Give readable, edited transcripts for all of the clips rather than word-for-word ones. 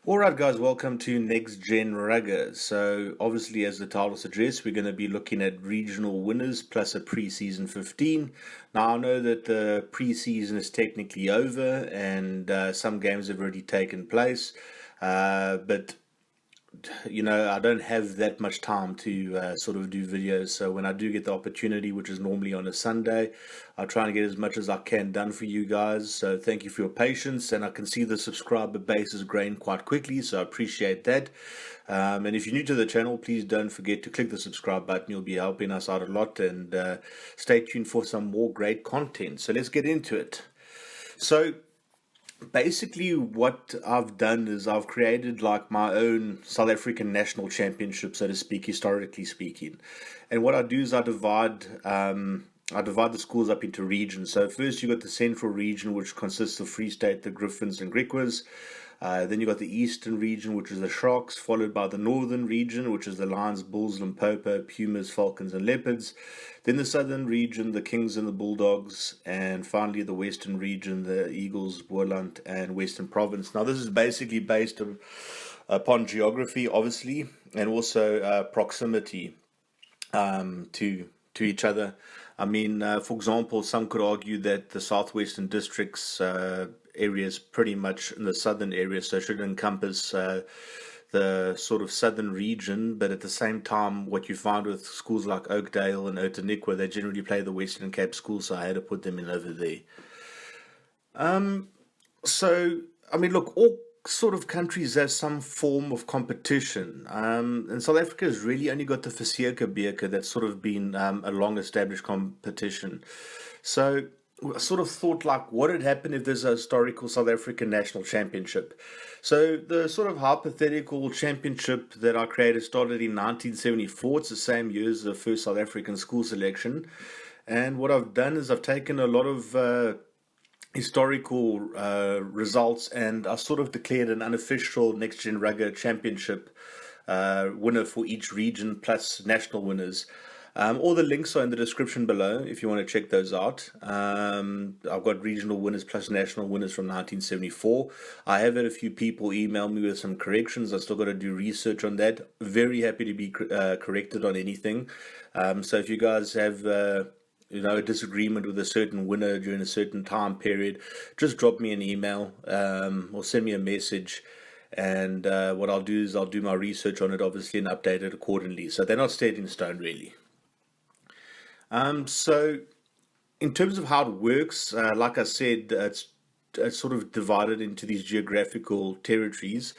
Alright guys, welcome to Next Gen Rugger. So obviously as the title suggests, we're going to be looking at regional winners plus a pre-season 15. Now I know that the pre-season is technically over and some games have already taken place, but I don't have that much time to sort of do videos. So when I do get the opportunity, which is normally on a Sunday, I try and get as much as I can done for you guys. So thank you for your patience. And I can see the subscriber base is growing quite quickly, so I appreciate that. And if you're new to the channel, please don't forget to click the subscribe button. You'll be helping us out a lot. And stay tuned for some more great content. So let's get into it. So basically what I've done is I've created like my own South African national championship, so to speak, historically speaking. And what I do is I divide the schools up into regions. So first you got the central region, which consists of Free State, the Griffins and Griquas. Then you got the eastern region, which is the Sharks, followed by the northern region, which is the Lions, Bulls, Limpopo, Pumas, Falcons, and Leopards. Then the southern region, the Kings and the Bulldogs, and finally the western region, the Eagles, Boland, and Western Province. Now this is basically based upon geography, obviously, and also proximity to each other. I mean, for example, some could argue that the southwestern districts area is pretty much in the southern area, so it should encompass the sort of southern region. But at the same time, what you find with schools like Oakdale and Outeniqua, they generally play the Western Cape schools, so I had to put them in over there. So, I mean, look, all sort of countries have some form of competition. And South Africa has really only got the Versieka Beker that's sort of been a long established competition. So I sort of thought, like, what would happen if there's a historical South African national championship? So the sort of hypothetical championship that I created started in 1974. It's the same year as the first South African school selection. And what I've done is I've taken a lot of historical results, and I sort of declared an unofficial Next Gen Rugger Championship winner for each region plus national winners. All the links are in the description below if you want to check those out. I've got regional winners plus national winners from 1974. I have had a few people email me with some corrections. I've still got to do research on that. Very happy to be corrected on anything. So if you guys have a disagreement with a certain winner during a certain time period, just drop me an email or send me a message. And what I'll do is I'll do my research on it, obviously, and update it accordingly. So they're not set in stone, really. So in terms of how it works, like I said, it's sort of divided into these geographical territories.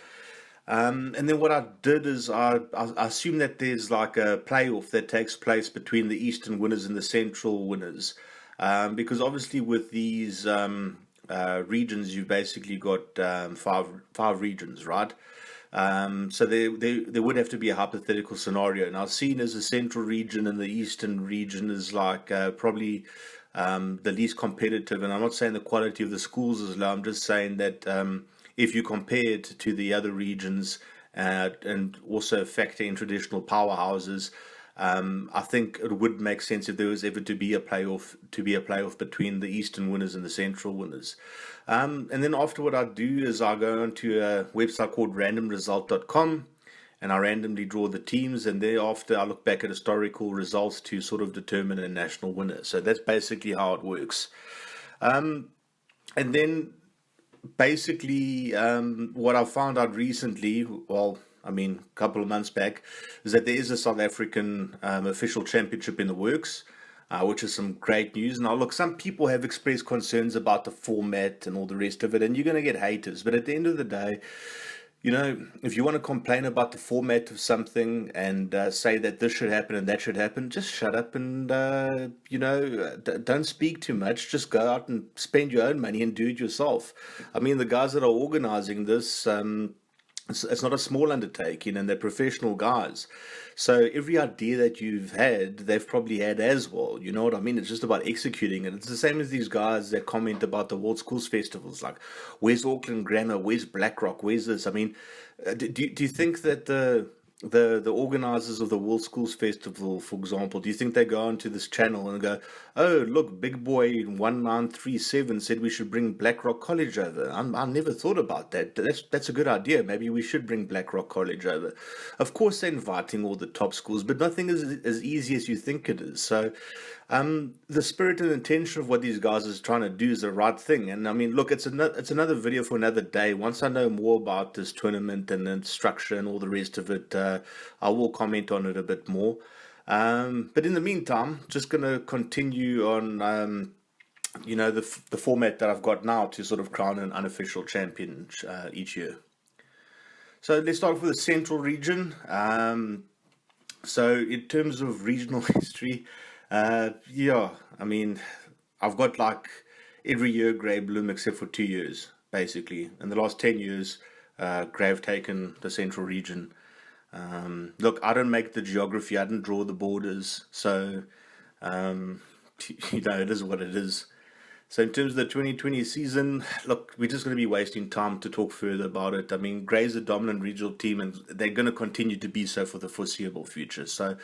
And then what I did is I assume that there's like a playoff that takes place between the eastern winners and the central winners, because obviously with these regions you've basically got five regions, right? So there would have to be a hypothetical scenario. Now, seen as the central region and the eastern region is like probably the least competitive, and I'm not saying the quality of the schools is low. I'm just saying that if you compare it to the other regions and also factor in traditional powerhouses, I think it would make sense if there was ever to be a playoff between the eastern winners and the central winners. And then after, what I do is I go onto a website called randomresult.com, and I randomly draw the teams, and thereafter I look back at historical results to sort of determine a national winner. So that's basically how it works. And then basically, what I found out recently, well, I mean, a couple of months back, is that there is a South African official championship in the works, which is some great news. Now, look, some people have expressed concerns about the format and all the rest of it, and you're going to get haters. But at the end of the day, if you want to complain about the format of something and say that this should happen and that should happen, just shut up and, don't speak too much. Just go out and spend your own money and do it yourself. I mean, the guys that are organizing this, it's not a small undertaking, and they're professional guys. So every idea that you've had, they've probably had as well. You know what I mean? It's just about executing it. It's the same as these guys that comment about the World Schools Festivals. Like, where's Auckland Grammar? Where's Blackrock? Where's this? I mean, do you think that the the organizers of the World Schools Festival, for example, do you think they go onto this channel and go, "Oh, look, Big Boy 1937 said we should bring Blackrock College over"? I never thought about that. That's a good idea. Maybe we should bring Blackrock College over. Of course, they're inviting all the top schools, but nothing is as easy as you think it is. So, the spirit and intention of what these guys is trying to do is the right thing. And I mean, look, it's another video for another day. Once I know more about this tournament and its structure and all the rest of it, I will comment on it a bit more. But in the meantime, just going to continue on, the format that I've got now to sort of crown an unofficial champion each year. So let's start off with the Central region. So in terms of regional history, I mean, I've got like every year Grey Bloom except for 2 years, basically. In the last 10 years, Grey have taken the Central region. Look, I don't make the geography, I didn't draw the borders, so, it is what it is. So in terms of the 2020 season, look, we're just going to be wasting time to talk further about it. I mean, Grey's a dominant regional team, and they're going to continue to be so for the foreseeable future. So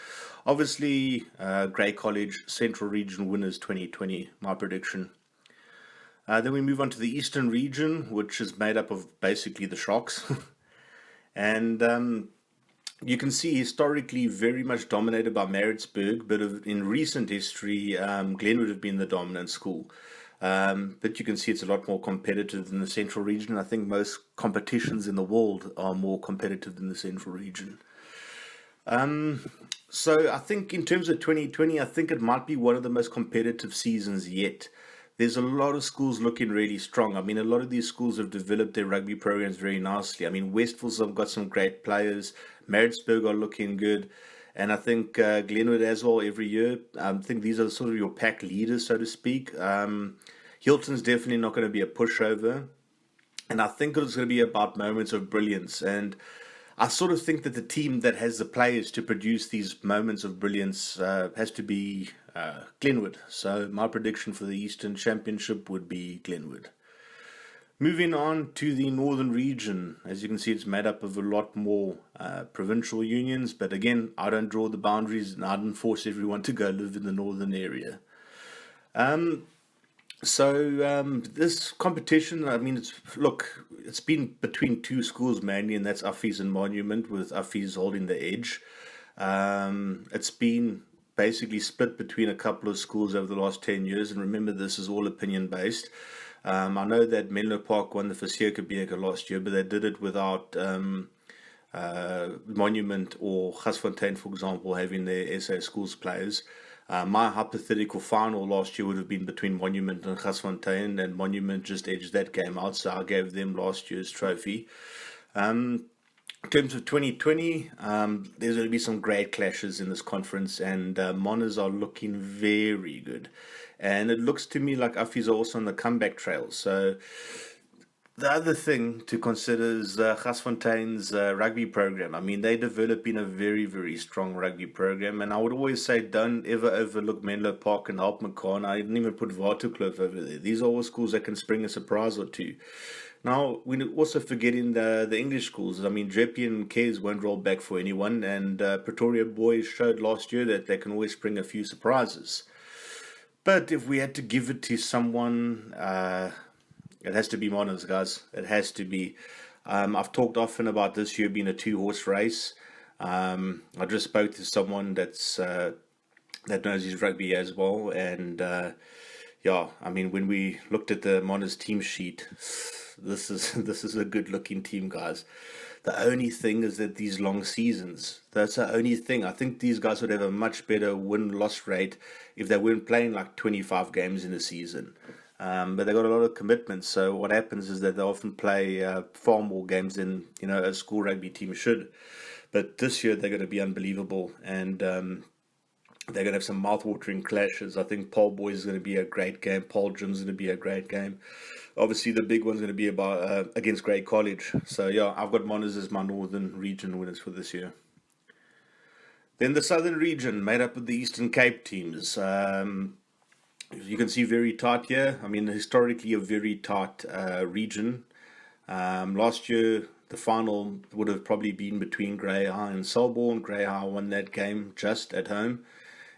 obviously, Grey College, Central Region winners 2020, my prediction. Then we move on to the Eastern region, which is made up of basically the Sharks. And you can see historically very much dominated by Maritzburg, but in recent history, Glenwood have been the dominant school. But you can see it's a lot more competitive than the Central region. I think most competitions in the world are more competitive than the Central region. So I think in terms of 2020, I think it might be one of the most competitive seasons yet. There's a lot of schools looking really strong. I mean, a lot of these schools have developed their rugby programs very nicely. I mean, Westville's have got some great players. Maritzburg are looking good. And I think Glenwood as well every year. I think these are sort of your pack leaders, so to speak. Hilton's definitely not going to be a pushover. And I think it's going to be about moments of brilliance. And I sort of think that the team that has the players to produce these moments of brilliance has to be Glenwood. So my prediction for the Eastern Championship would be Glenwood. Moving on to the Northern region, as you can see, it's made up of a lot more provincial unions. But again, I don't draw the boundaries and I don't force everyone to go live in the northern area. So this competition, I mean, it's been between two schools mainly, and that's Uffie's and Monument, with Uffie's holding the edge. It's been basically split between a couple of schools over the last 10 years, and remember, this is all opinion-based. I know that Menlo Park won the Versierkebeker last year, but they did it without Monument or Gasfontein, for example, having their SA schools players. My hypothetical final last year would have been between Monument and Gasfontein, and Monument just edged that game out, so I gave them last year's trophy. In terms of 2020, there's going to be some great clashes in this conference, and Monas are looking very good. And it looks to me like Uffie's are also on the comeback trail. So the other thing to consider is Gasfontein's rugby program. I mean, they're developing a very, very strong rugby program. And I would always say, don't ever overlook Menlo Park and Alpmacan. I didn't even put Waterkloof over there. These are all schools that can spring a surprise or two. Now, we're also forgetting the English schools. I mean, Jeppe and Kes won't roll back for anyone. And Pretoria boys showed last year that they can always spring a few surprises. But if we had to give it to someone, it has to be Monas, guys. It has to be. I've talked often about this year being a two-horse race. I just spoke to someone that knows his rugby as well, and I mean, when we looked at the Monas team sheet, this is a good-looking team, guys. The only thing is that these long seasons, that's the only thing. I think these guys would have a much better win-loss rate if they weren't playing like 25 games in a season. But they got a lot of commitments, so what happens is that they often play far more games than a school rugby team should. But this year they're going to be unbelievable, and they're going to have some mouth-watering clashes. I think Paul Boys is going to be a great game. Paul Jim's going to be a great game. Obviously, the big one's going to be about against Grey College. So I've got Monas as my Northern region winners for this year. Then the Southern region, made up of the Eastern Cape teams. You can see very tight here. I mean, historically a very tight region. Last year, the final would have probably been between Grey High and Selborne. Grey High won that game just at home.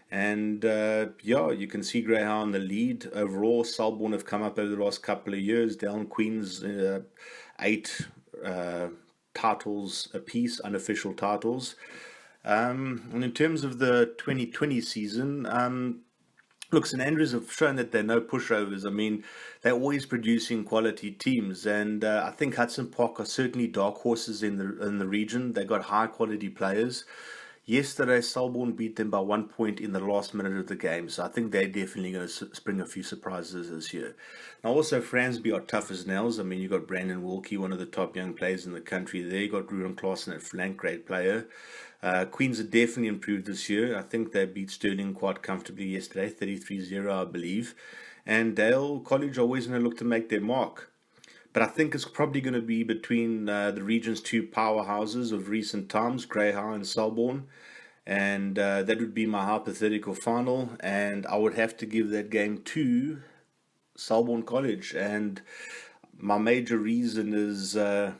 And yeah, you can see Grey High on the lead. Overall, Selborne have come up over the last couple of years. Down Queen's 8 titles apiece, unofficial titles. And in terms of the 2020 season, look, St Andrews have shown that they're no pushovers. I mean, they're always producing quality teams, and I think Hudson Park are certainly dark horses in the region. They got high quality players. Yesterday, Selborne beat them by 1 point in the last minute of the game, so I think they're definitely going to spring a few surprises this year. Now, also, Fransby are tough as nails. I mean, you got Brandon Wilkie, one of the top young players in the country there. You got Ruben Claassen at flank, great player. Queens have definitely improved this year. I think they beat Stirling quite comfortably yesterday, 33-0, I believe. And Dale College are always going to look to make their mark. But I think it's probably going to be between the region's 2 powerhouses of recent times, Grey High and Selborne. And that would be my hypothetical final. And I would have to give that game to Selborne College. And my major reason is they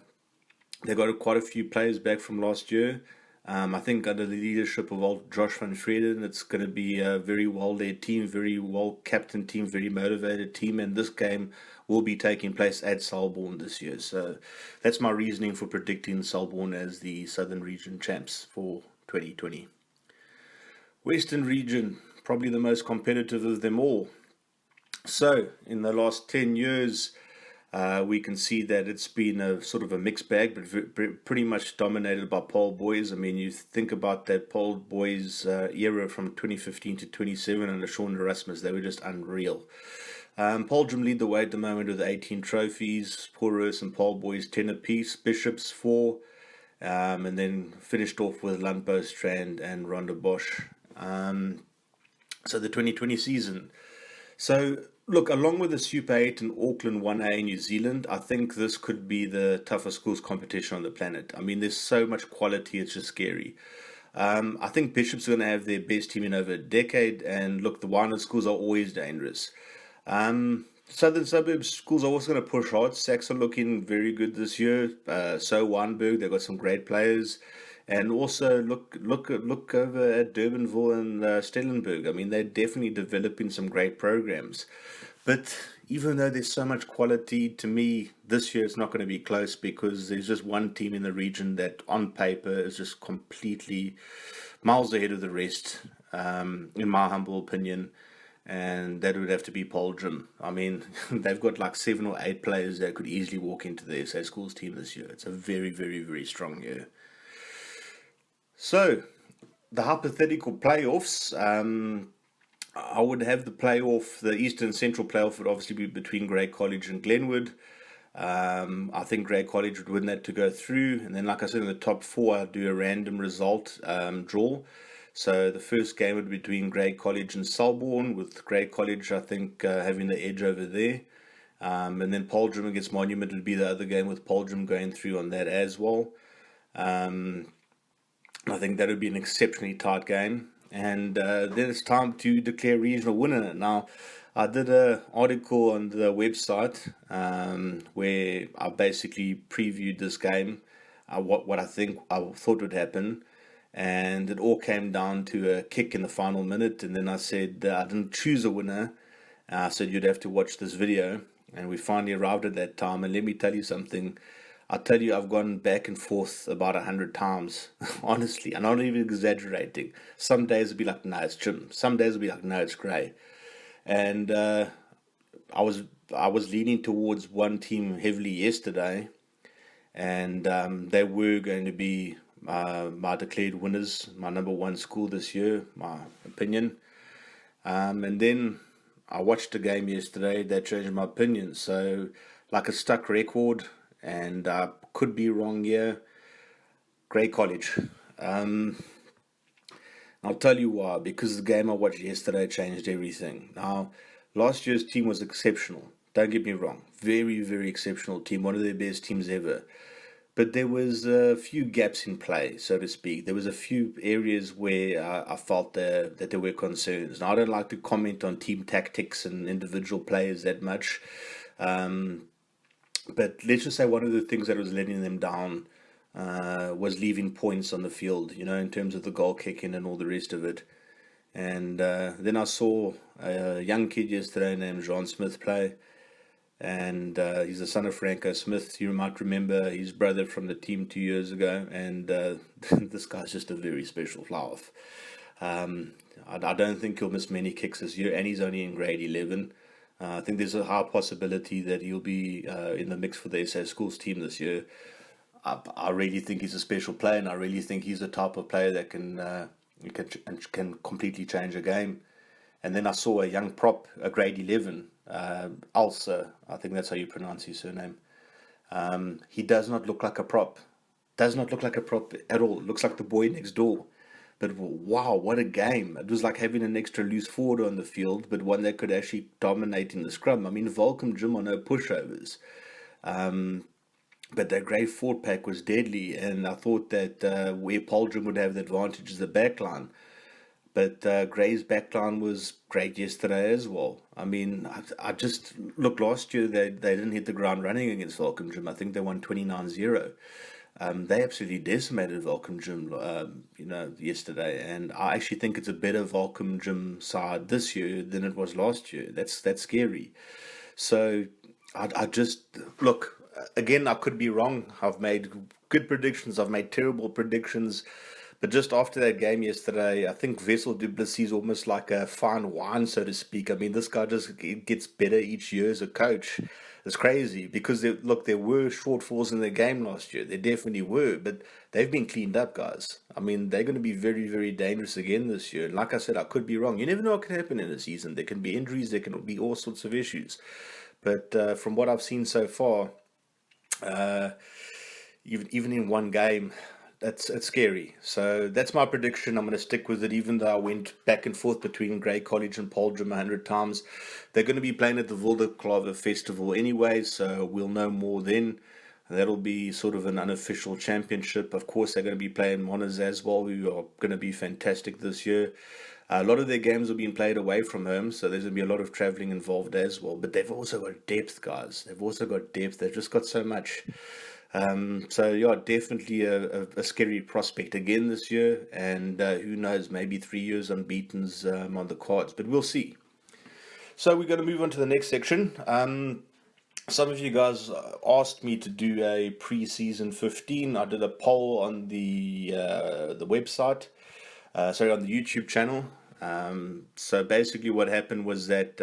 got quite a few players back from last year. I think under the leadership of old Josh van Vreden, it's going to be a very well-led team, very well-captained team, very motivated team, and this game will be taking place at Selborne this year. So that's my reasoning for predicting Selborne as the Southern Region champs for 2020. Western Region, probably the most competitive of them all. So in the last 10 years, we can see that it's been a sort of a mixed bag, but pretty much dominated by Paul Boys. I mean, you think about that Paul Boys era from 2015 to 27 under Sean Erasmus, they were just unreal. Poldrum lead the way at the moment with 18 trophies, Porus and Paul Boys 10 apiece, Bishops 4, and then finished off with Landbou Strand and Ronda Bosch. So the 2020 season. So look, along with the Super 8 and Auckland 1A in New Zealand, I think this could be the toughest schools competition on the planet. I mean, there's so much quality, it's just scary. I think Bishops are going to have their best team in over a decade, and look, the Wynand schools are always dangerous. Southern Suburbs schools are also going to push hard. Sachs are looking very good this year. So Wynberg, they've got some great players. And also look over at Durbanville and Stellenberg. I mean, they're definitely developing some great programs. But even though there's so much quality, to me, this year it's not going to be close because there's just one team in the region that on paper is just completely miles ahead of the rest, in my humble opinion. And that would have to be Poldrum. I mean, they've got like 7 or 8 players that could easily walk into the SA Schools team this year. It's a very, very, very strong year. So, the hypothetical playoffs, I would have the Eastern Central playoff would obviously be between Grey College and Glenwood. I think Grey College would win that to go through. And then, like I said, in the top 4, I'd do a random result draw. So the first game would be between Grey College and Selborne, with Grey College, I think, having the edge over there. And then Poldrum against Monument would be the other game, with Poldrum going through on that as well. I think that would be an exceptionally tight game. And then it's time to declare regional winner. Now, I did an article on the website where I basically previewed this game, what I thought would happen. And it all came down to a kick in the final minute. And then I said I didn't choose a winner. I said you'd have to watch this video. And we finally arrived at that time. And let me tell you something. I tell you, I've gone back and forth about 100 times. Honestly, I'm not even exaggerating. Some days it'll be like, no, it's Jim. Some days it'll be like, no, it's Grey. And I was leaning towards one team heavily yesterday. And they were going to be my declared winners, my number 1 school this year, my opinion. And then I watched the game yesterday that changed my opinion. So, like a stuck record, and I could be wrong here, Grey College. I'll tell you why. Because the game I watched yesterday changed everything. Now, last year's team was exceptional. Don't get me wrong. Very, very exceptional team. One of their best teams ever. But there was a few gaps in play, so to speak. There was a few areas where I felt that there were concerns. Now, I don't like to comment on team tactics and individual players that much. But let's just say one of the things that was letting them down was leaving points on the field, in terms of the goal kicking and all the rest of it. And then I saw a young kid yesterday named John Smith play, and he's the son of Franco Smith. You might remember his brother from the team 2 years ago, and this guy's just a very special fly-off. I don't think he'll miss many kicks this year, and he's only in grade 11. I think there's a high possibility that he'll be in the mix for the SA Schools team this year. I really think he's a special player, and I really think he's the type of player that can completely change a game. And then I saw a young prop, a grade 11, Alsa, I think that's how you pronounce his surname. He does not look like a prop. Does not look like a prop at all. Looks like the boy next door. But wow, what a game. It was like having an extra loose forward on the field, but one that could actually dominate in the scrum. I mean, Volcom Jim are no pushovers. But their grade 4 pack was deadly, and I thought that where Poldrum would have the advantage is the backline. But Gray's backline was great yesterday as well. I mean, I just look, last year they didn't hit the ground running against Volcom Gym. I think they won 29-0. They absolutely decimated Volcom Gym, yesterday. And I actually think it's a better Volcom Gym side this year than it was last year. That's scary. So I just, look, again, I could be wrong. I've made good predictions. I've made terrible predictions. But just after that game yesterday, I think Vessel du Plessis is almost like a fine wine, so to speak. I mean, this guy just gets better each year as a coach. It's crazy because, there were shortfalls in their game last year. There definitely were, but they've been cleaned up, guys. I mean, they're going to be very, very dangerous again this year. And like I said, I could be wrong. You never know what can happen in a season. There can be injuries. There can be all sorts of issues. But from what I've seen so far, even in one game, it's scary. So that's my prediction. I'm going to stick with it, even though I went back and forth between Grey College and Poldrum 100 times. They're going to be playing at the Wilderklaver Festival anyway, so we'll know more then. That'll be sort of an unofficial championship. Of course, they're going to be playing Monas as well, who are going to be fantastic this year. A lot of their games are being played away from home, so there's going to be a lot of travelling involved as well. But they've also got depth, guys. They've also got depth. They've just got so much. So yeah, definitely a scary prospect again this year, and who knows, maybe 3 years unbeaten's on the cards, but we'll see. So we're going to move on to the next section. Some of you guys asked me to do a pre-season 15. I did a poll on the website, on the YouTube channel. So basically what happened was that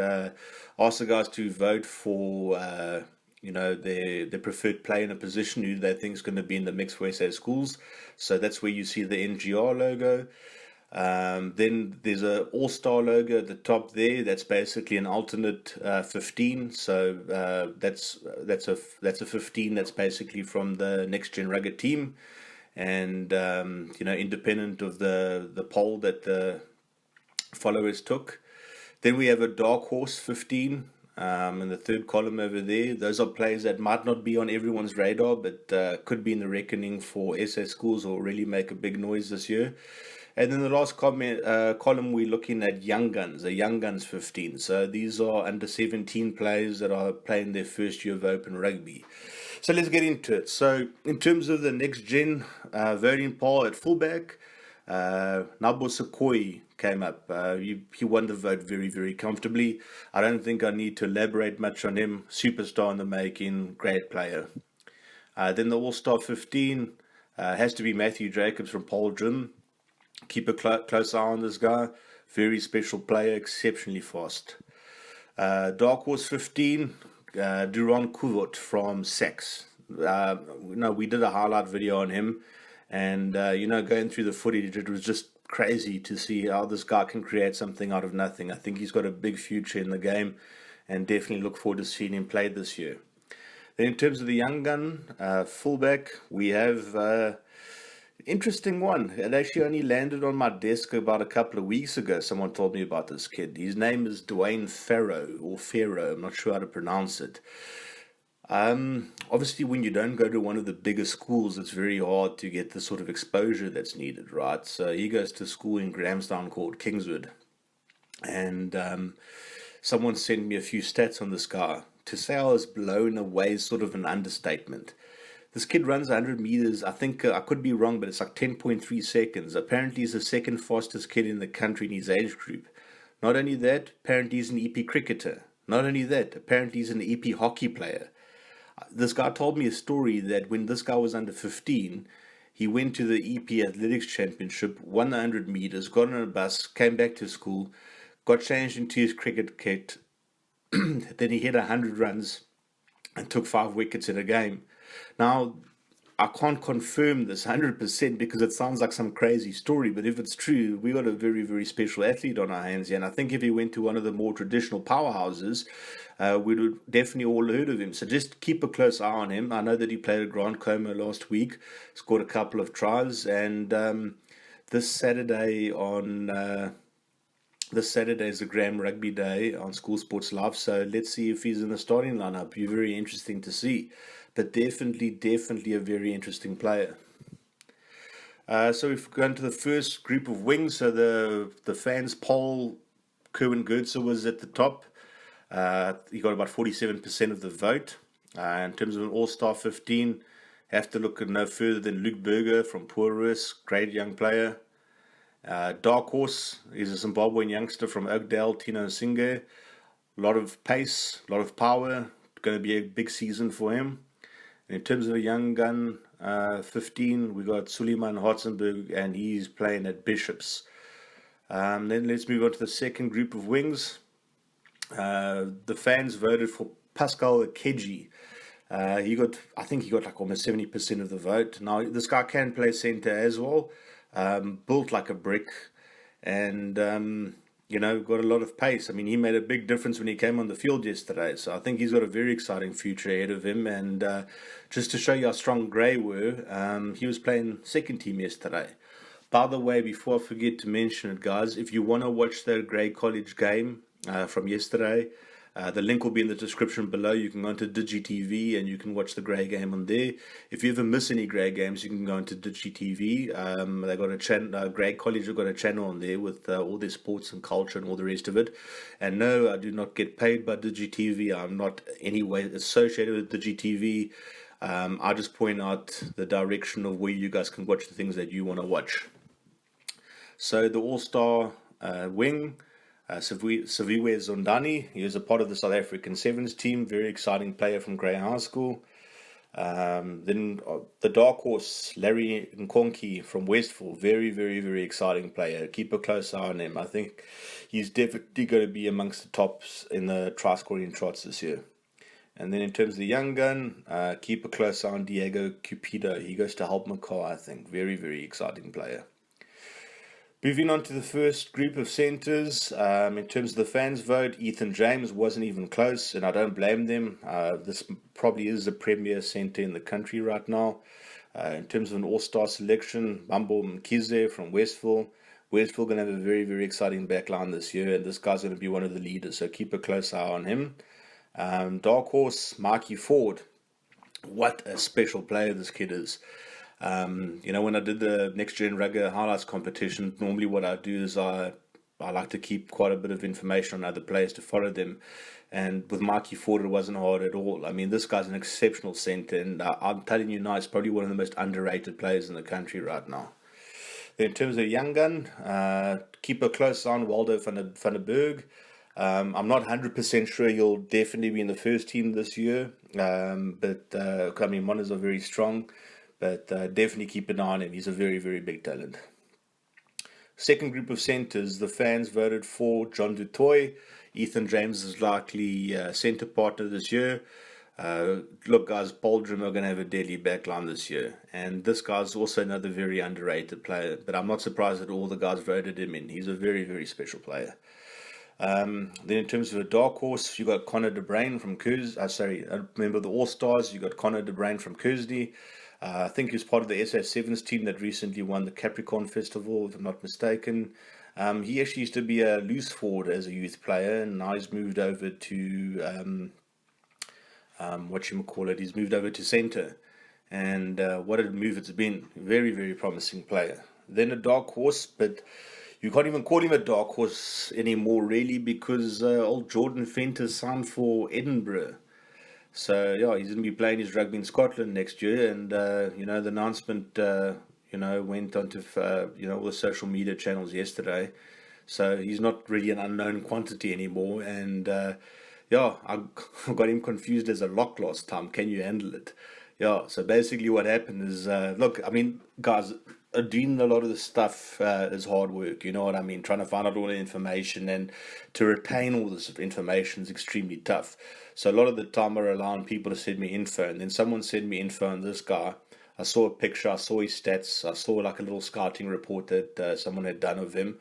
asked the guys to vote for their preferred player in a position who they think is going to be in the mix for SA Schools. So that's where you see the NGR logo. Then there's a all-star logo at the top there. That's basically an alternate 15. So that's a 15 that's basically from the Next Gen Rugged team, and independent of the poll that the followers took. Then we have a dark horse 15. In the third column over there, those are players that might not be on everyone's radar, but could be in the reckoning for SA Schools or really make a big noise this year. And then the last column, we're looking at Young Guns, the Young Guns 15. So these are under 17 players that are playing their first year of Open Rugby. So let's get into it. So in terms of the Next Gen voting poll at fullback, Nabo Sekoi came up. He won the vote very, very comfortably. I don't think I need to elaborate much on him. Superstar in the making, great player. Then the All-Star 15 has to be Matthew Jacobs from Poldrum. Keep a close eye on this guy. Very special player, exceptionally fast. Dark Horse 15, Duran Kuvot from Sax. We did a highlight video on him, and going through the footage, it was just crazy to see how this guy can create something out of nothing. I think he's got a big future in the game, and definitely look forward to seeing him play this year. Then in terms of the young gun, fullback, we have interesting one. It actually only landed on my desk about a couple of weeks ago. Someone told me about this kid. His name is Dwayne Farrow, or Farrow. I'm not sure how to pronounce it. Obviously, when you don't go to one of the bigger schools, it's very hard to get the sort of exposure that's needed, right? So he goes to school in Grahamstown called Kingswood. And someone sent me a few stats on this guy to say I was blown away is sort of an understatement. This kid runs 100 meters. I think I could be wrong, but it's like 10.3 seconds. Apparently, he's the second fastest kid in the country in his age group. Not only that, apparently he's an EP cricketer. Not only that, apparently he's an EP hockey player. This guy told me a story that when this guy was under 15, he went to the EP Athletics Championship, won the 100 meters, got on a bus, came back to school, got changed into his cricket kit. Then he hit 100 runs and took 5 wickets in a game. Now, I can't confirm this 100% because it sounds like some crazy story, but if it's true, we got a very, very special athlete on our hands here. And I think if he went to one of the more traditional powerhouses, we'd have definitely all heard of him. So just keep a close eye on him. I know that he played at Grand Como last week, scored a couple of tries, and this Saturday on... This Saturday is the Graham Rugby Day on School Sports Live, so let's see if he's in the starting lineup. Be very interesting to see, but definitely a very interesting player. So we've gone to the first group of wings. So the fans poll, Kerwin Goetze was at the top. He got about 47% of the vote. In terms of an All-Star 15, have to look no further than Luke Berger from Porus, great young player. Dark Horse is a Zimbabwean youngster from Oakdale, Tino Singe. A lot of pace, a lot of power. Going to be a big season for him. And in terms of a young gun, 15, we got Suleiman Hartzenberg, and he's playing at Bishops. Then let's move on to the second group of wings. The fans voted for Pascal Akeji. I think he got like almost 70% of the vote. Now, this guy can play center as well. Built like a brick, and got a lot of pace. I mean, he made a big difference when he came on the field yesterday, so I think he's got a very exciting future ahead of him. And just to show you how strong Grey were, he was playing second team yesterday. By the way, before I forget to mention it, guys, if you want to watch the Grey College game from yesterday, the link will be in the description below. You can go into DigiTV and you can watch the Grey game on there. If you ever miss any Grey games, you can go into DigiTV. They got a channel. Grey College have got a channel on there with all their sports and culture and all the rest of it. And no, I do not get paid by DigiTV. I'm not anyway associated with DigiTV. I just point out the direction of where you guys can watch the things that you want to watch. So the All-Star wing. Saviwe Zondani, he was a part of the South African Sevens team, very exciting player from Grey High School. Then the Dark Horse, Larry Nkonki from Westville, very exciting player. Keep a close eye on him. I think he's definitely going to be amongst the tops in the try-scoring charts this year. And then in terms of the young gun, keep a close eye on Diego Cupido. He goes to Helpmacar, I think. Very exciting player. Moving on to the first group of centres, in terms of the fans' vote, Ethan James wasn't even close, and I don't blame them. This probably is the premier centre in the country right now. In terms of an all-star selection, Mambo Mkize from Westville. Westville going to have a very exciting backline this year, and this guy's going to be one of the leaders, so keep a close eye on him. Dark Horse, Mikey Ford. What a special player this kid is. When I did the Next Gen Rugby highlights competition, normally what I do is I like to keep quite a bit of information on other players to follow them. And with Mikey Ford, it wasn't hard at all. I mean, this guy's an exceptional centre, and I'm telling you now, he's probably one of the most underrated players in the country right now. Then in terms of young gun, keep a close eye on Waldo van der Berg. I'm not 100% sure he'll definitely be in the first team this year, but Monners are very strong. But definitely keep an eye on him. He's a very big talent. Second group of centres, the fans voted for John du Toit. Ethan James is likely centre partner this year. Look, guys, Boldrum are going to have a deadly backline this year. And this guy's also another very underrated player. But I'm not surprised that all the guys voted him in. He's a very special player. Then in terms of a dark horse, you got Connor de Bruyn from remember the All-Stars. You got Connor de Bruyn from Kersney. I think he was part of the SA Sevens team that recently won the Capricorn Festival, if I'm not mistaken. He actually used to be a loose forward as a youth player, and now he's moved over to he's moved over to centre. And what a move it's been. Very promising player. Then a dark horse, but you can't even call him a dark horse anymore, really, because old Jordan Fent has signed for Edinburgh. So yeah, he's going to be playing his rugby in Scotland next year, and the announcement went onto all the social media channels yesterday. So he's not really an unknown quantity anymore, and I got him confused as a lock last time. Can you handle it? Yeah. So basically, what happened is, look, I mean, guys, doing a lot of this stuff is hard work. You know what I mean? Trying to find out all the information and to retain all this information is extremely tough. So a lot of the time, I rely on people to send me info, and then someone sent me info on this guy. I saw a picture, I saw his stats, I saw like a little scouting report that someone had done of him,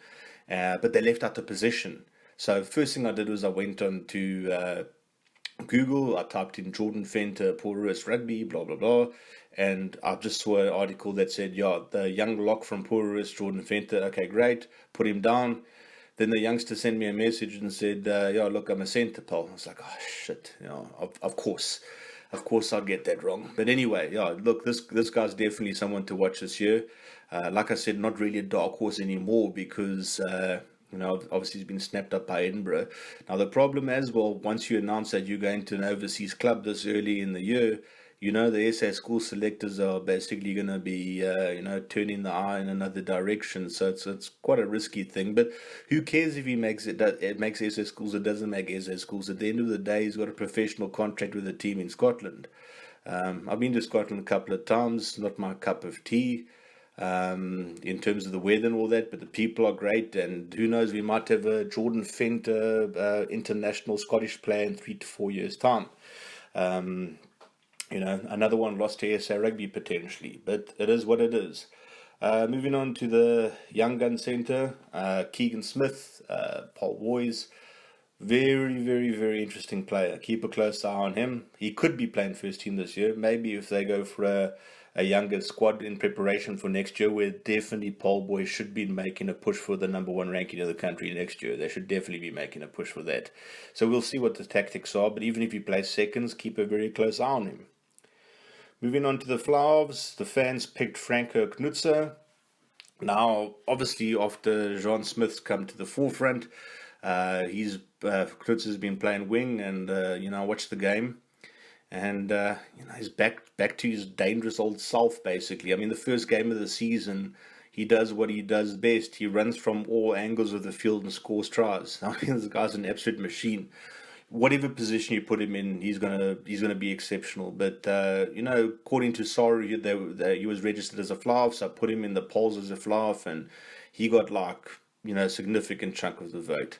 but they left out the position. So first thing I did was I went on to Google, I typed in Jordan Fenter, Porterus Rugby, blah, blah, blah. And I just saw an article that said, yeah, the young lock from Porterus, Jordan Fenter, okay, great, put him down. Then the youngster sent me a message and said, yeah, look, I'm a centre, pal. I was like, oh, shit, of course. Of course I'll get that wrong. But anyway, yeah, look, this guy's definitely someone to watch this year. Like I said, not really a dark horse anymore because obviously he's been snapped up by Edinburgh. Now, the problem as well, once you announce that you're going to an overseas club this early in the year, the SA school selectors are basically going to be, turning the eye in another direction. So it's quite a risky thing. But who cares if he makes it makes SA schools or doesn't make SA schools? At the end of the day, he's got a professional contract with a team in Scotland. I've been to Scotland a couple of times, not my cup of tea. In terms of the weather and all that, but the people are great, and who knows, we might have a Jordan Fenter international Scottish player in 3 to 4 years' time. Another one lost to SA Rugby potentially, but it is what it is. Moving on to the young gun centre, Keegan Smith, Paul Boys. Very, very, very interesting player. Keep a close eye on him. He could be playing first team this year. Maybe if they go for a younger squad in preparation for next year, where definitely Paul Boys should be making a push for the number one ranking of the country next year. They should definitely be making a push for that. So we'll see what the tactics are, but even if he plays seconds, keep a very close eye on him. Moving on to the FLYHALVES, the fans picked Franco Knutzer. Now, obviously, after Jean Smith's come to the forefront, Knutzer's been playing wing, and I watched the game. And he's back to his dangerous old self, basically. I mean, the first game of the season, he does what he does best. He runs from all angles of the field and scores tries. I mean, this guy's an absolute machine. Whatever position you put him in, he's gonna be exceptional. But according to Sorry, he was registered as a FLYHALVE, so I put him in the polls as a FLYHALVE, and he got a significant chunk of the vote.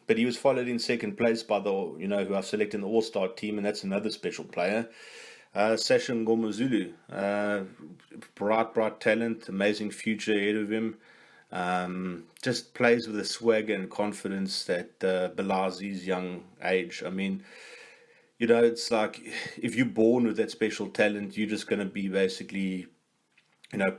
But he was followed in second place by who I selected in the All-Star team, and that's another special player, Sasha Ngomazulu. Bright talent, amazing future ahead of him. Just plays with a swagger and confidence that belies his young age. I mean, it's like if you're born with that special talent, you're just going to be basically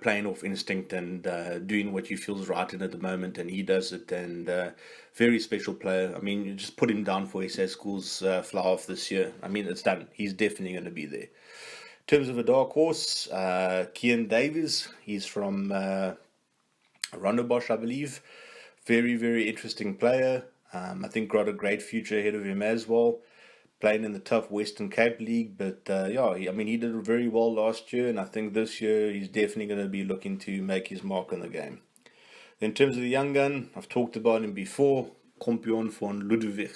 playing off instinct and doing what you feel is right in at the moment, and he does it. And very special player. I mean, you just put him down for SA Schools FLYHALVE this year. I mean, it's done. He's definitely going to be there. In terms of a dark horse, Kian Davies. He's from Rondebosch, I believe. Very, very interesting player. I think got a great future ahead of him as well. Playing in the tough Western Cape League, but he did very well last year, and I think this year he's definitely going to be looking to make his mark on the game. In terms of the young gun, I've talked about him before, Kompion von Ludwig.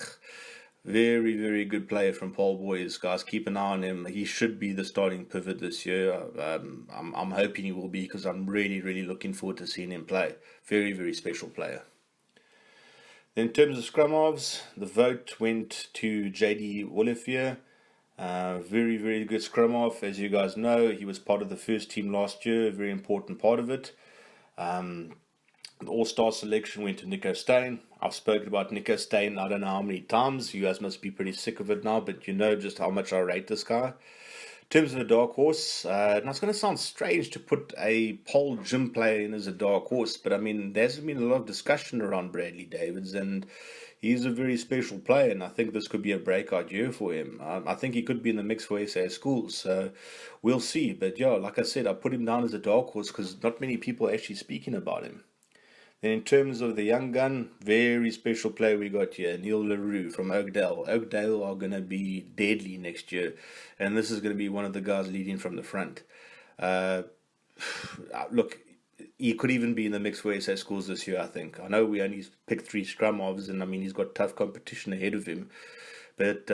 Very, very good player from Paul Boys. Guys, keep an eye on him. He should be the starting pivot this year. I'm hoping he will be, because I'm really, really looking forward to seeing him play. Very, very special player. In terms of scrum halves, the vote went to JD Olivier. Very, very good scrum half. As you guys know, he was part of the first team last year, a very important part of it. The All-Star selection went to Nico Steyn. I've spoken about Nico Steyn I don't know how many times. You guys must be pretty sick of it now, but you know just how much I rate this guy. In terms of a dark horse, now it's going to sound strange to put a pole gym player in as a dark horse, but I mean, there's been a lot of discussion around Bradley Davids, and he's a very special player, and I think this could be a breakout year for him. I think he could be in the mix for SA Schools, so we'll see. But yeah, like I said, I put him down as a dark horse because not many people are actually speaking about him. Then in terms of the young gun, very special player we got here, Neil LaRue from Oakdale. Oakdale are going to be deadly next year, and this is going to be one of the guys leading from the front. Look, he could even be in the mix for SA schools this year, I think. I know we only picked 3 scrum-halves, and I mean, he's got tough competition ahead of him. But,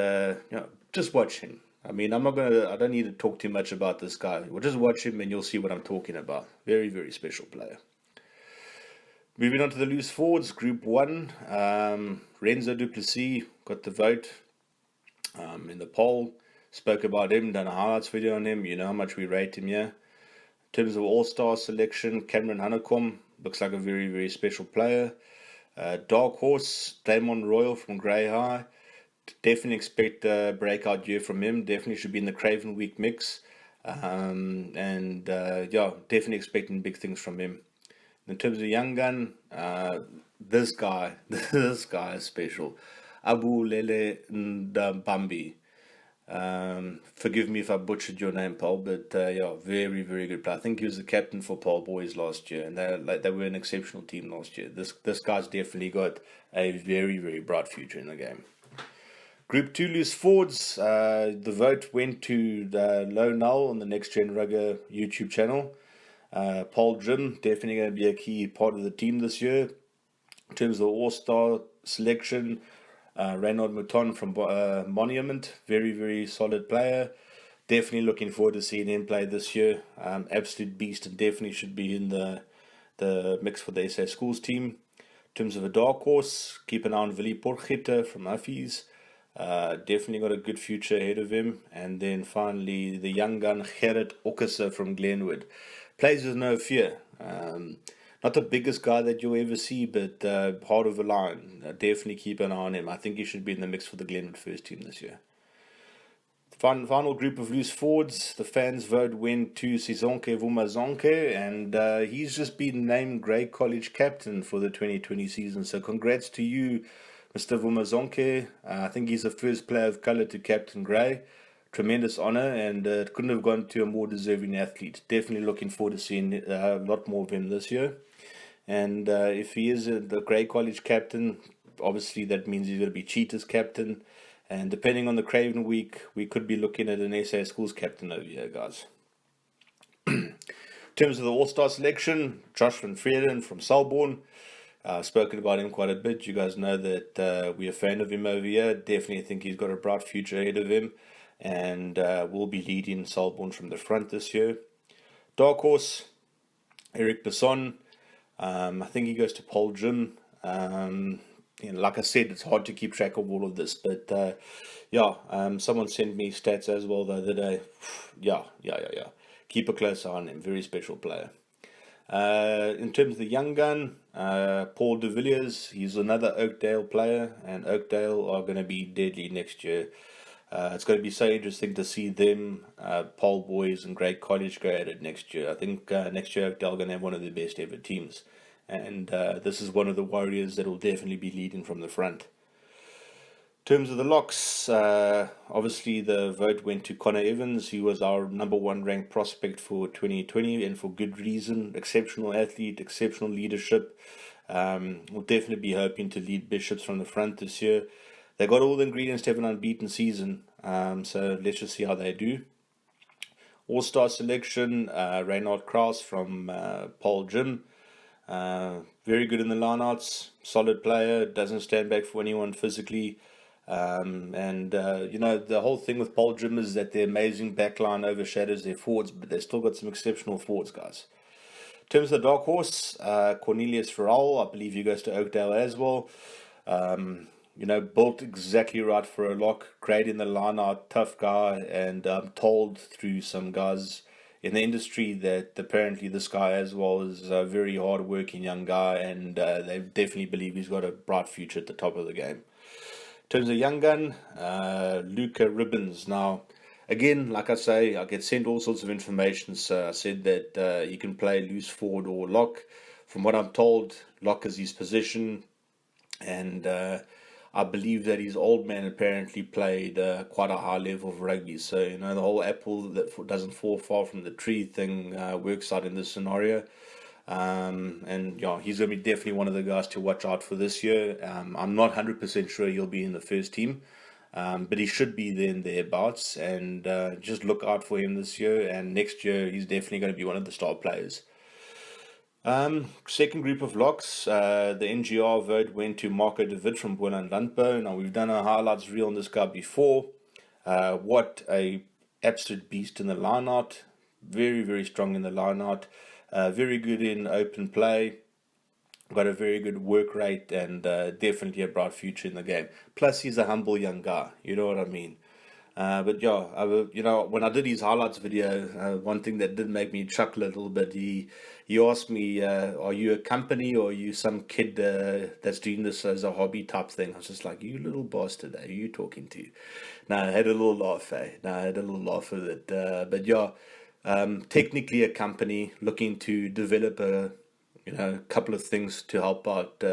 just watch him. I mean, I don't need to talk too much about this guy. Well, just watch him and you'll see what I'm talking about. Very, very special player. Moving on to the loose forwards, Group 1. Renzo Duplessis got the vote in the poll. Spoke about him, done a highlights video on him. You know how much we rate him here. In terms of all-star selection, Cameron Honeycomb looks like a very, very special player. Dark Horse, Damon Royal from Grey High. Definitely expect a breakout year from him. Definitely should be in the Craven Week mix. Definitely expecting big things from him. In terms of young gun, this guy is special. Abu Lele Ndambambi. Forgive me if I butchered your name, Paul, but very, very good player. I think he was the captain for Paul Boys last year, and they were an exceptional team last year. This guy's definitely got a very, very bright future in the game. Group 2 loose forwards. The vote went to Low Null on the Next Gen Rugger YouTube channel. Paul Jim, definitely going to be a key part of the team this year. In terms of all-star selection, Reynald Mouton from Monument, very, very solid player. Definitely looking forward to seeing him play this year. Absolute beast, and definitely should be in the mix for the SA Schools team. In terms of a dark horse, keep an eye on Willie Porchetta from Uffies. Definitely got a good future ahead of him. And then finally, the young gun Gerrit Okkese from Glenwood. Plays with no fear. Not the biggest guy that you'll ever see, but heart of a lion. Definitely keep an eye on him. I think he should be in the mix for the Glenwood first team this year. Final group of loose forwards. The fans' vote went to Sizonke Vumazonke, and he's just been named Grey College captain for the 2020 season. So congrats to you, Mr. Vumazonke. I think he's the first player of colour to captain Grey. Tremendous honour, and it couldn't have gone to a more deserving athlete. Definitely looking forward to seeing a lot more of him this year. And if he is the Grey College captain, obviously that means he's going to be Cheetah's captain. And depending on the Craven Week, we could be looking at an SA Schools captain over here, guys. In terms of the All-Star selection, Josh van Vreden from Selborne. Spoken about him quite a bit. You guys know that we're a fan of him over here. Definitely think he's got a bright future ahead of him. And will be leading Selborne from the front this year. Dark Horse, Eric Besson. I think he goes to Paul Jim. Like I said, it's hard to keep track of all of this, but someone sent me stats as well the other day. Keep a close eye on him. Very special player. In terms of the young gun, Paul de Villiers, he's another Oakdale player, and Oakdale are going to be deadly next year. It's going to be so interesting to see them, Paul Boys and Great College go at it next year. I think next year Oakdale are going to have one of the best ever teams. And this is one of the Warriors that will definitely be leading from the front. In terms of the locks, obviously the vote went to Connor Evans. He was our #1 ranked prospect for 2020, and for good reason. Exceptional athlete, exceptional leadership. We'll definitely be hoping to lead Bishops from the front this year. They got all the ingredients to have an unbeaten season, so let's just see how they do. All-star selection, Reinhard Kraus from Paul Jim. Very good in the lineouts, solid player, doesn't stand back for anyone physically. The whole thing with Paul Jim is that their amazing backline overshadows their forwards, but they've still got some exceptional forwards, guys. In terms of the dark horse, Cornelius Ferrell, I believe he goes to Oakdale as well. Built exactly right for a lock, great in the line-out, tough guy, and I'm told through some guys in the industry that apparently this guy as well is a very hard-working young guy, and they definitely believe he's got a bright future at the top of the game. In terms of young gun, Luca Ribbons. Now, again, like I say, I get sent all sorts of information, so I said that he can play loose forward or lock. From what I'm told, lock is his position, and I believe that his old man apparently played quite a high level of rugby. So, the whole apple that doesn't fall far from the tree thing works out in this scenario. And yeah, he's going to be definitely one of the guys to watch out for this year. I'm not 100% sure he'll be in the first team, but he should be there and thereabouts. And just look out for him this year. And next year, he's definitely going to be one of the star players. Second group of locks, the NGR vote went to Marco de Wit from Boland Landbou. Now, we've done a highlights reel on this guy before. What a absolute beast in the line-out. Very, very strong in the line-out. Very good in open play. Got a very good work rate and definitely a bright future in the game. Plus, he's a humble young guy. You know what I mean? But yeah, when I did his highlights video, one thing that did make me chuckle a little bit, he asked me, are you a company or are you some kid that's doing this as a hobby type thing? I was just like, you little bastard, who are you talking to? No, I had a little laugh, with it. But yeah, technically a company looking to develop a couple of things to help out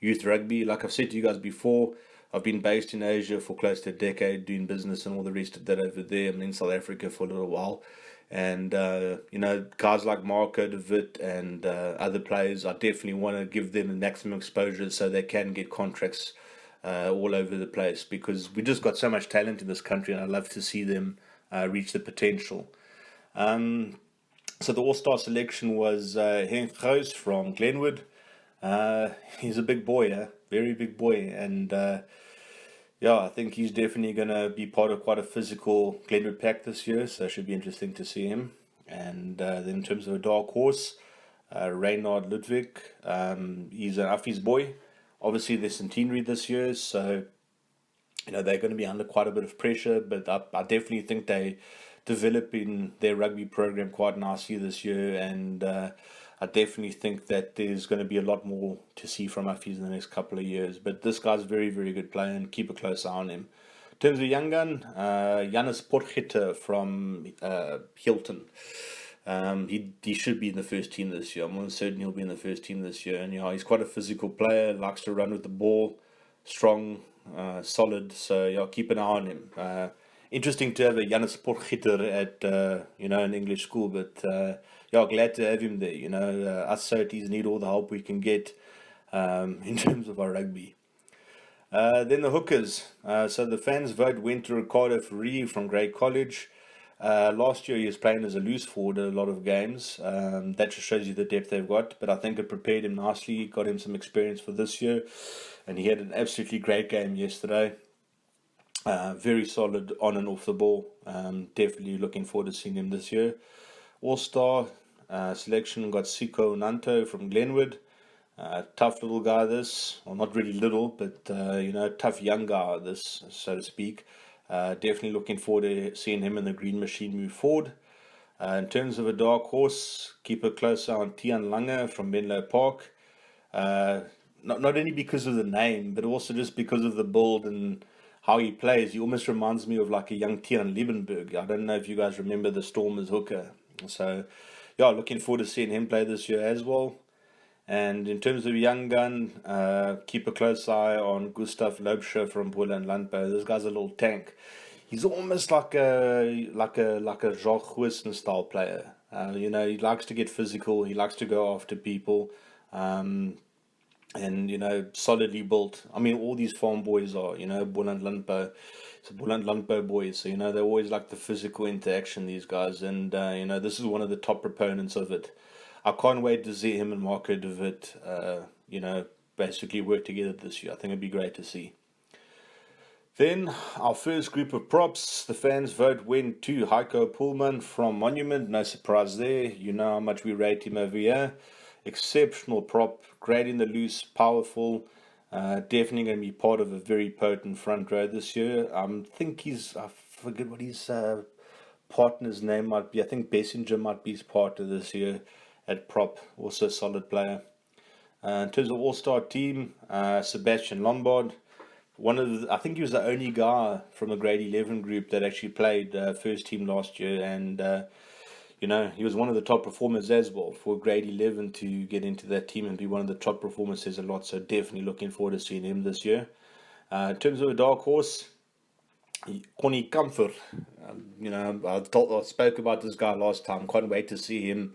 youth rugby. Like I've said to you guys before, I've been based in Asia for close to a decade, doing business and all the rest of that over there. I'm in South Africa for a little while. And, guys like Marco de Wit and other players, I definitely want to give them the maximum exposure so they can get contracts all over the place, because we just got so much talent in this country and I'd love to see them reach the potential. So the all-star selection was Henk Goos from Glenwood. He's a big boy, very big boy, and I think he's definitely going to be part of quite a physical Glenwood pack this year, so it should be interesting to see him. And then in terms of a dark horse, Reynard Ludwig, he's an Affie's boy. Obviously, they're centenary this year, so they're going to be under quite a bit of pressure, but I definitely think they developing their rugby program quite nicely this year, and I definitely think that there's going to be a lot more to see from Affies in the next couple of years. But this guy's a very, very good player, and keep a close eye on him. In terms of young gun, Janus Potgieter from Hilton. He should be in the first team this year. I'm almost certain he'll be in the first team this year. And he's quite a physical player, likes to run with the ball, strong, solid. So keep an eye on him. Interesting to have a Janus Potgieter at an English school, but glad to have him there. Us Soties need all the help we can get in terms of our rugby. Then the hookers. So the fans' vote went to Ricardo Fourie from Grey College. Last year he was playing as a loose forward at a lot of games. That just shows you the depth they've got, but I think it prepared him nicely, got him some experience for this year, and he had an absolutely great game yesterday. Very solid on and off the ball. Definitely looking forward to seeing him this year. All-star selection got Siko Nanto from Glenwood. Tough little guy this. Well, not really little, but tough young guy this, so to speak. Definitely looking forward to seeing him and the Green Machine move forward. In terms of a dark horse, keep a close eye on Tian Lange from Menlo Park. Not only because of the name, but also just because of the build and how he plays. He almost reminds me of like a young Tian Liebenberg. I don't know if you guys remember the Stormers hooker. So, looking forward to seeing him play this year as well. And in terms of young gun, keep a close eye on Gustav Loubscher from Boland Landbou. This guy's a little tank. He's almost like a Jacques Huisman style player. He likes to get physical. He likes to go after people. And solidly built. I mean, all these farm boys are, Boland Landbou. It's a Boland Landbou boys, so they always like the physical interaction, these guys, and this is one of the top proponents of it. I can't wait to see him and Marco de Wit, basically work together this year. I think it'd be great to see. Then our first group of props, the fans' vote went to Heiko Pullman from Monument. No surprise there. You know how much we rate him over here. Exceptional prop, great in the loose, powerful. Definitely going to be part of a very potent front row this year. I forget what his partner's name might be. I think Bessinger might be his partner this year at prop. Also a solid player. In terms of all-star team, Sebastian Lombard. I think he was the only guy from the grade 11 group that actually played first team last year, and he was one of the top performers as well. For grade 11 to get into that team and be one of the top performers says a lot, so definitely looking forward to seeing him this year. In terms of a dark horse, Connie Comfort. I spoke about this guy last time. Can't wait to see him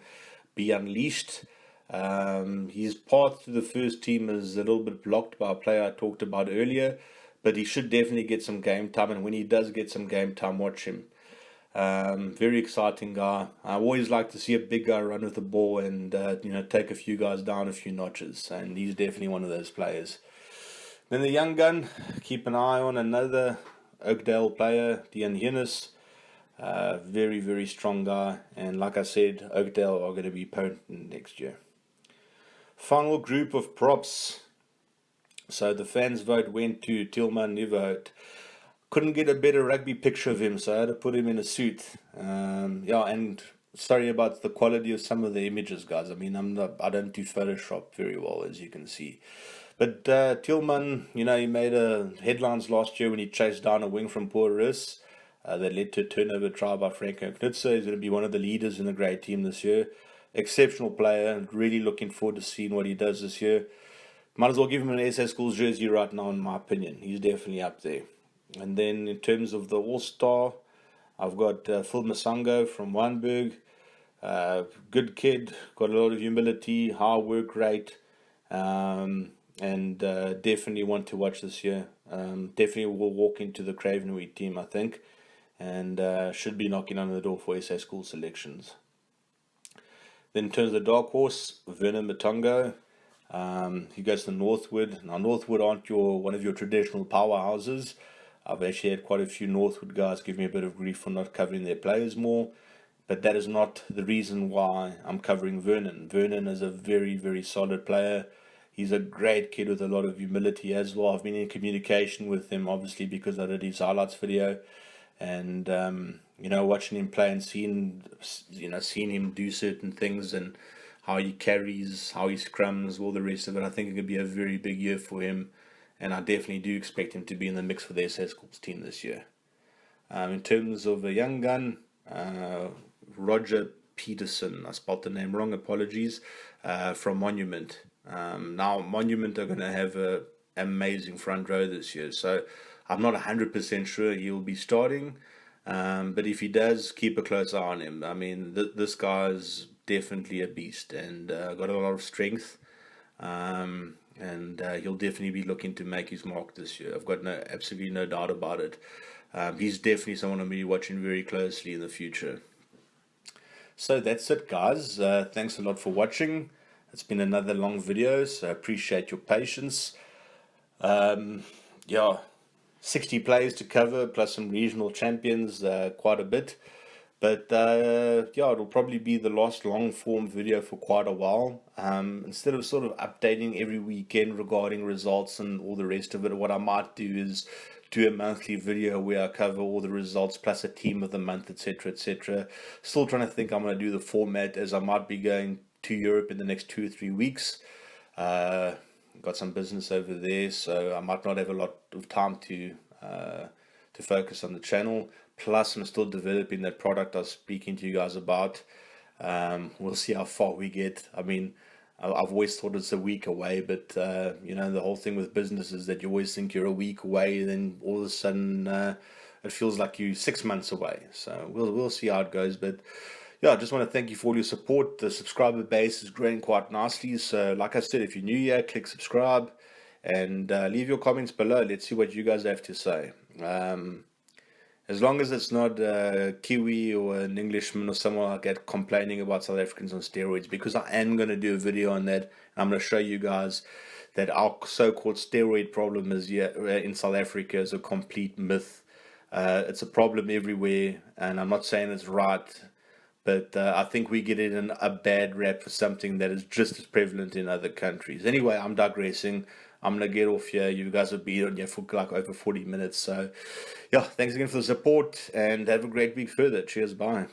be unleashed. His path to the first team is a little bit blocked by a player I talked about earlier, but he should definitely get some game time, and when he does get some game time, watch him. Very exciting guy. I always like to see a big guy run with the ball and take a few guys down a few notches, and he's definitely one of those players. Then the young gun, keep an eye on another Oakdale player, Dean Hinnis. Very, very strong guy, and like I said, Oakdale are going to be potent next year. Final group of props. So the fans' vote went to Tillman Nieuwenhout. Couldn't get a better rugby picture of him, so I had to put him in a suit. And sorry about the quality of some of the images, guys. I mean, I don't do Photoshop very well, as you can see. But Tillman, he made headlines last year when he chased down a wing from Porus. That led to a turnover try by Franco Knutzer. He's going to be one of the leaders in the great team this year. Exceptional player. Really looking forward to seeing what he does this year. Might as well give him an SA Schools jersey right now, in my opinion. He's definitely up there. And then in terms of the All-Star, I've got Phil Masango from Wynberg. Good kid, got a lot of humility, high work rate, and definitely want to watch this year. Definitely will walk into the Cravenweed team, I think, and should be knocking on the door for SA School selections. Then in terms of the dark horse, Vernon Matongo. He goes to Northwood. Now, Northwood aren't one of your traditional powerhouses. I've actually had quite a few Northwood guys give me a bit of grief for not covering their players more, but that is not the reason why I'm covering Vernon. Vernon is a very, very solid player. He's a great kid with a lot of humility as well. I've been in communication with him, obviously, because I did his highlights video, and watching him play and seeing him do certain things and how he carries, how he scrums, all the rest of it. I think it could be a very big year for him, and I definitely do expect him to be in the mix for the SA Schools team this year. In terms of a young gun, Roger Peterson, I spelled the name wrong, apologies, from Monument. Now, Monument are going to have an amazing front row this year, so I'm not 100% sure he'll be starting, but if he does, keep a close eye on him. I mean, this guy's definitely a beast and got a lot of strength, and he'll definitely be looking to make his mark this year. I've got absolutely no doubt about it. He's definitely someone I'm going to be watching very closely in the future. So that's it, guys. Thanks a lot for watching. It's been another long video, so I appreciate your patience. 60 players to cover, plus some regional champions, quite a bit. But it'll probably be the last long form video for quite a while. Instead of sort of updating every weekend regarding results and all the rest of it, what I might do is do a monthly video where I cover all the results plus a team of the month, etc., etc. Still trying to think I'm going to do the format, as I might be going to Europe in the next 2 or 3 weeks. Got some business over there, so I might not have a lot of time to focus on the channel. Plus, I'm still developing that product I was speaking to you guys about. We'll see how far we get. I mean, I've always thought it's a week away, but the whole thing with business is that you always think you're a week away, and then all of a sudden it feels like you're 6 months away. So we'll see how it goes. But yeah, I just want to thank you for all your support. The subscriber base is growing quite nicely. So like I said, if you're new here, click subscribe and leave your comments below. Let's see what you guys have to say. As long as it's not a Kiwi or an Englishman or someone like that complaining about South Africans on steroids, because I am going to do a video on that. I'm going to show you guys that our so-called steroid problem is in South Africa is a complete myth. It's a problem everywhere, and I'm not saying it's right, but I think we get it in a bad rap for something that is just as prevalent in other countries. Anyway, I'm digressing. I'm going to get off here. You guys have been on here for like over 40 minutes. So, yeah, thanks again for the support, and have a great week further. Cheers, bye.